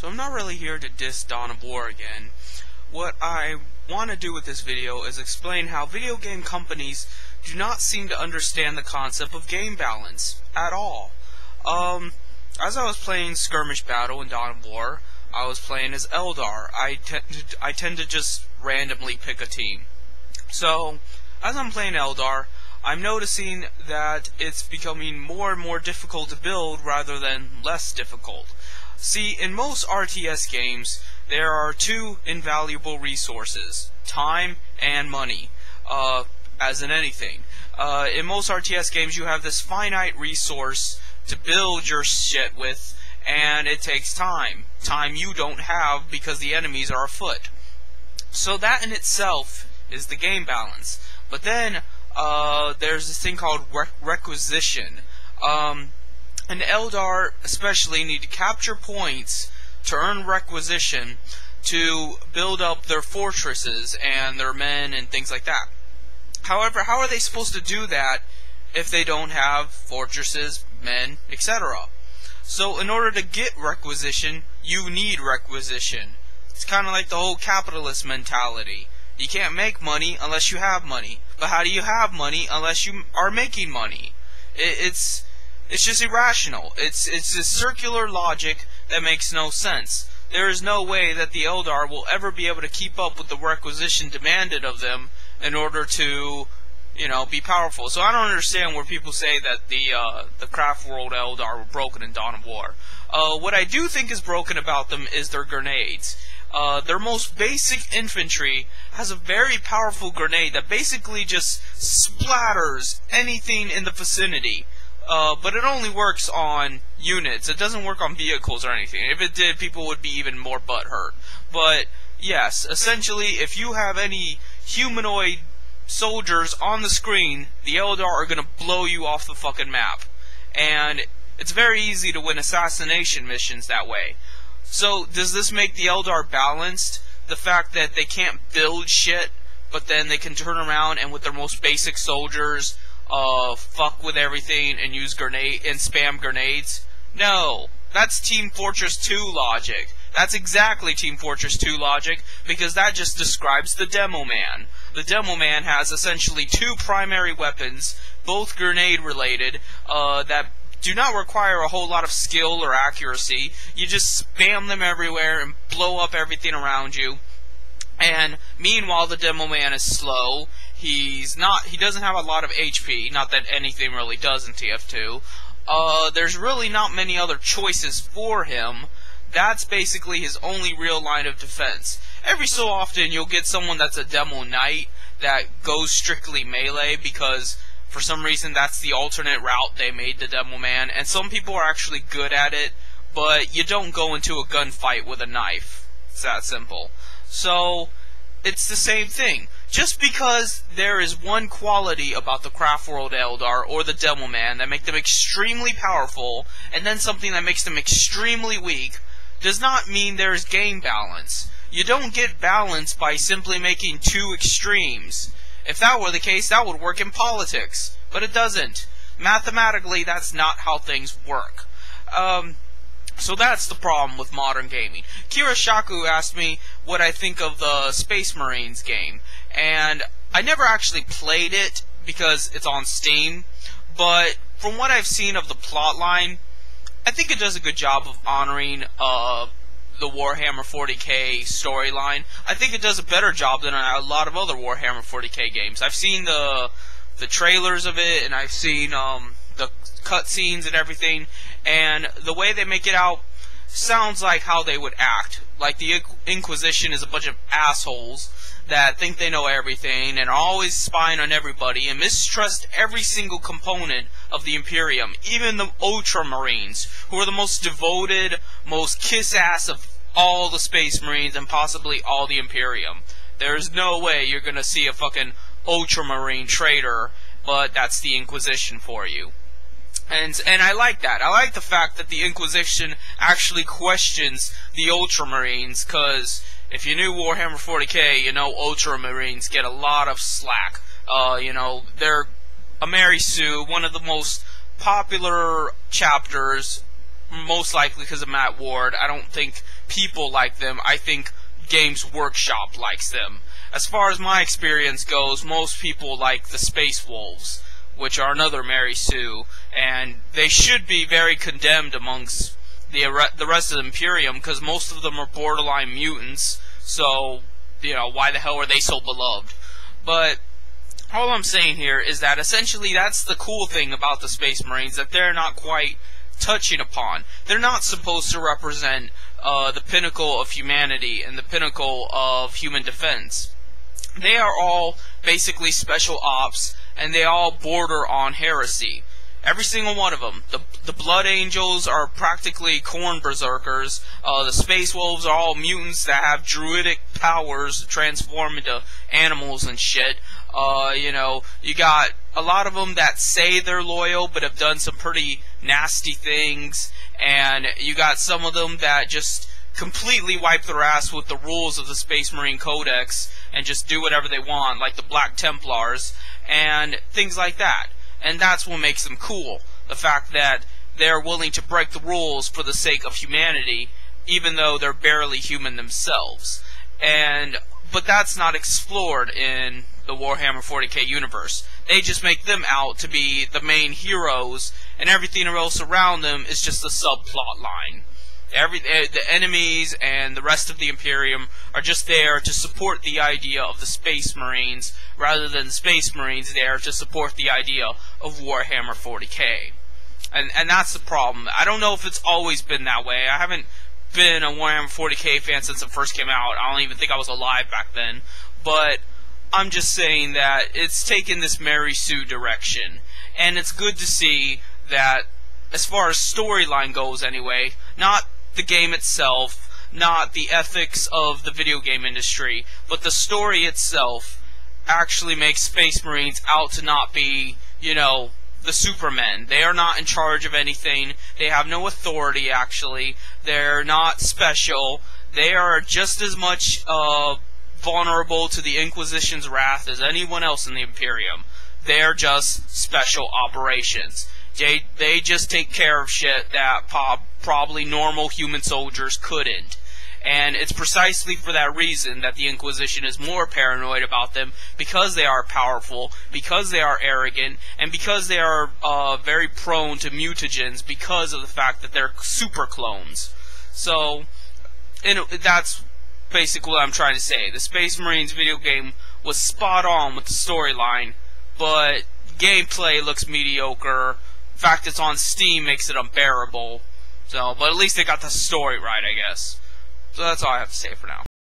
So I'm not really here to diss Dawn of War again. What I want to do with this video is explain how video game companies do not seem to understand the concept of game balance at all. As I was playing Skirmish Battle in Dawn of War, I was playing as Eldar. I tend to just randomly pick a team. So, as I'm playing Eldar, I'm noticing that it's becoming more and more difficult to build rather than less difficult. See, in most RTS games, there are two invaluable resources: time and money, as in anything. In most RTS games, you have this finite resource to build your shit with, and it takes time. Time you don't have because the enemies are afoot. So that in itself is the game balance. But then, there's this thing called requisition. And Eldar especially need to capture points to earn requisition to build up their fortresses and their men and things like that. However, how are they supposed to do that if they don't have fortresses, men, etc.? So in order to get requisition, you need requisition. It's kind of like the whole capitalist mentality. You can't make money unless you have money. But how do you have money unless you are making money? It's just irrational. It's a circular logic that makes no sense. There is no way that the Eldar will ever be able to keep up with the requisition demanded of them in order to, be powerful. So I don't understand where people say that the Craft World Eldar were broken in Dawn of War. What I do think is broken about them is their grenades. Their most basic infantry has a very powerful grenade that basically just splatters anything in the vicinity. But it only works on units. It doesn't work on vehicles or anything. If it did, people would be even more butthurt. But yes, essentially, if you have any humanoid soldiers on the screen, the Eldar are gonna blow you off the fucking map. And it's very easy to win assassination missions that way. So, does this make the Eldar balanced? The fact that they can't build shit, but then they can turn around and with their most basic soldiers, fuck with everything and use spam grenades? No. That's Team Fortress 2 logic. That's exactly Team Fortress 2 logic, because that just describes the Demo Man. The Demo Man has essentially two primary weapons, both grenade related, that do not require a whole lot of skill or accuracy. You just spam them everywhere and blow up everything around you. And meanwhile, the Demo Man is slow. He doesn't have a lot of HP, not that anything really does in TF2. There's really not many other choices for him. That's basically his only real line of defense. Every so often, you'll get someone that's a Demo Knight that goes strictly melee, because for some reason that's the alternate route they made the Demo Man, and some people are actually good at it, but you don't go into a gunfight with a knife. It's that simple. So, it's the same thing. Just because there is one quality about the Craft World Eldar or the Demo Man that make them extremely powerful, and then something that makes them extremely weak, does not mean there is game balance. You don't get balance by simply making two extremes. If that were the case, that would work in politics. But it doesn't. Mathematically, that's not how things work. So that's the problem with modern gaming. Kirashaku asked me what I think of the Space Marines game. And I never actually played it because it's on Steam. But from what I've seen of the plotline, I think it does a good job of honoring the Warhammer 40k storyline. I think it does a better job than a lot of other Warhammer 40k games. I've seen the trailers of it, and I've seen the cutscenes and everything, and the way they make it out sounds like how they would act. Like the Inquisition is a bunch of assholes that think they know everything and are always spying on everybody and mistrust every single component of the Imperium, even the Ultramarines, who are the most devoted, most kiss-ass of all the Space Marines and possibly all the Imperium. There's no way you're gonna see a fucking Ultramarine traitor, but that's the Inquisition for you. And I like that. I like the fact that the Inquisition actually questions the Ultramarines, because if you knew Warhammer 40k, you know Ultramarines get a lot of slack. They're a Mary Sue, one of the most popular chapters most likely because of Matt Ward. I don't think people like them. I think Games Workshop likes them. As far as my experience goes, most people like the Space Wolves, which are another Mary Sue, and they should be very condemned amongst the rest of the Imperium, because most of them are borderline mutants, so, you know, why the hell are they so beloved? But all I'm saying here is that essentially that's the cool thing about the Space Marines, that they're not quite touching upon. They're not supposed to represent the pinnacle of humanity and the pinnacle of human defense. They are all basically special ops, and they all border on heresy. Every single one of them. The Blood Angels are practically corn berserkers. The Space Wolves are all mutants that have druidic powers to transform into animals and shit. You know, you got a lot of them that say they're loyal, but have done some pretty nasty things. And you got some of them that just completely wipe their ass with the rules of the Space Marine Codex and just do whatever they want, like the Black Templars and things like that. And that's what makes them cool. The fact that they're willing to break the rules for the sake of humanity, even though they're barely human themselves. But that's not explored in the Warhammer 40k universe. They just make them out to be the main heroes, and everything else around them is just a subplot line. The enemies and the rest of the Imperium are just there to support the idea of the Space Marines, rather than the Space Marines there to support the idea of Warhammer 40k. And that's the problem. I don't know if it's always been that way. I haven't been a Warhammer 40k fan since it first came out. I don't even think I was alive back then. But I'm just saying that it's taken this Mary Sue direction. And it's good to see that, as far as storyline goes anyway, not the game itself, not the ethics of the video game industry, but the story itself actually makes Space Marines out to not be, you know, the Supermen. They are not in charge of anything. They have no authority, actually. They're not special. They are just as much vulnerable to the Inquisition's wrath as anyone else in the Imperium. They're just special operations. They just take care of shit that probably normal human soldiers couldn't. And it's precisely for that reason that the Inquisition is more paranoid about them, because they are powerful, because they are arrogant, and because they are very prone to mutagens because of the fact that they're super clones. So, that's basically what I'm trying to say. The Space Marines video game was spot on with the storyline, but gameplay looks mediocre. The fact it's on Steam makes it unbearable. So, but at least they got the story right, I guess. So that's all I have to say for now.